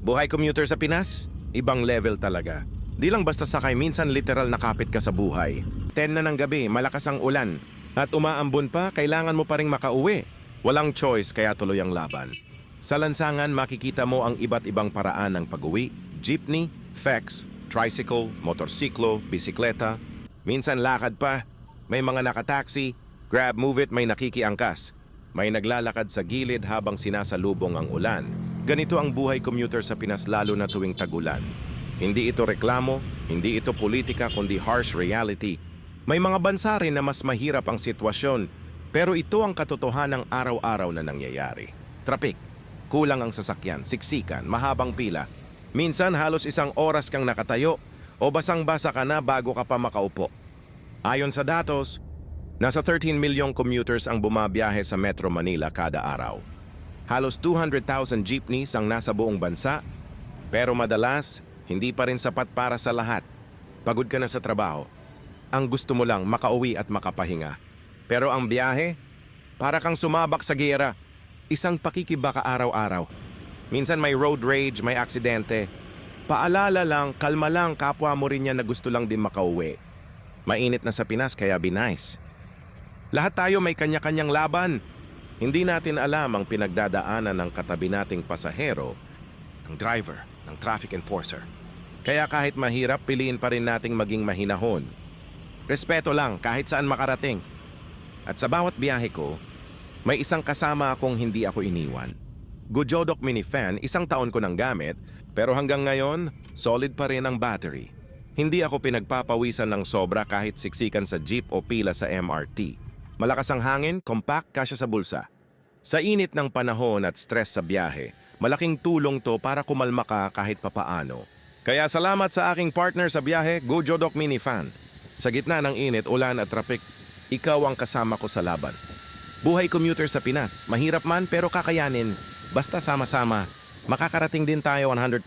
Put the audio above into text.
Buhay commuter sa Pinas, ibang level talaga. Di lang basta sakay, minsan literal nakapit ka sa buhay. 10 na ng gabi, malakas ang ulan. At umaambon pa, kailangan mo pa ring makauwi. Walang choice, kaya tuloy ang laban. Sa lansangan, makikita mo ang iba't ibang paraan ng pag-uwi. Jeepney, FEX, tricycle, motorsiklo, bisikleta. Minsan lakad pa. May mga nakataxi, Grab, Move It, may nakikiangkas. May naglalakad sa gilid habang sinasalubong ang ulan. Ganito ang buhay commuter sa Pinas lalo na tuwing tag-ulan. Hindi ito reklamo, hindi ito politika kundi harsh reality. May mga bansa rin na mas mahirap ang sitwasyon, pero ito ang katotohanang araw-araw na nangyayari. Traffic, kulang ang sasakyan, siksikan, mahabang pila. Minsan halos isang oras kang nakatayo o basang-basa ka na bago ka pa makaupo. Ayon sa datos, nasa 13 milyong commuters ang bumabiyahe sa Metro Manila kada araw. Halos 200,000 jeepneys ang nasa buong bansa, pero madalas, hindi pa rin sapat para sa lahat. Pagod ka na sa trabaho. Ang gusto mo lang makauwi at makapahinga. Pero ang biyahe, para kang sumabak sa giyera. Isang pakikibaka araw-araw. Minsan may road rage, may aksidente. Paalala lang, kalma lang, kapwa mo rin yan na gusto lang din makauwi. Mainit na sa Pinas kaya be nice. Lahat tayo may kanya-kanyang laban. Hindi natin alam ang pinagdadaanan ng katabi nating pasahero, ng driver, ng traffic enforcer. Kaya kahit mahirap, piliin pa rin nating maging mahinahon. Respeto lang kahit saan makarating. At sa bawat biyahe ko, may isang kasama akong hindi ako iniwan. Gojodok Mini Fan, 1 taon ko nang gamit, pero hanggang ngayon, solid pa rin ang battery. Hindi ako pinagpapawisan ng sobra kahit siksikan sa jeep o pila sa MRT. Malakas ang hangin, compact, kasya sa bulsa. Sa init ng panahon at stress sa biyahe, malaking tulong to para kumalma ka kahit papaano. Kaya salamat sa aking partner sa biyahe, Gojodok Mini Fan. Sa gitna ng init, ulan at traffic, ikaw ang kasama ko sa laban. Buhay commuter sa Pinas, mahirap man pero kakayanin. Basta sama-sama, makakarating din tayo 100%.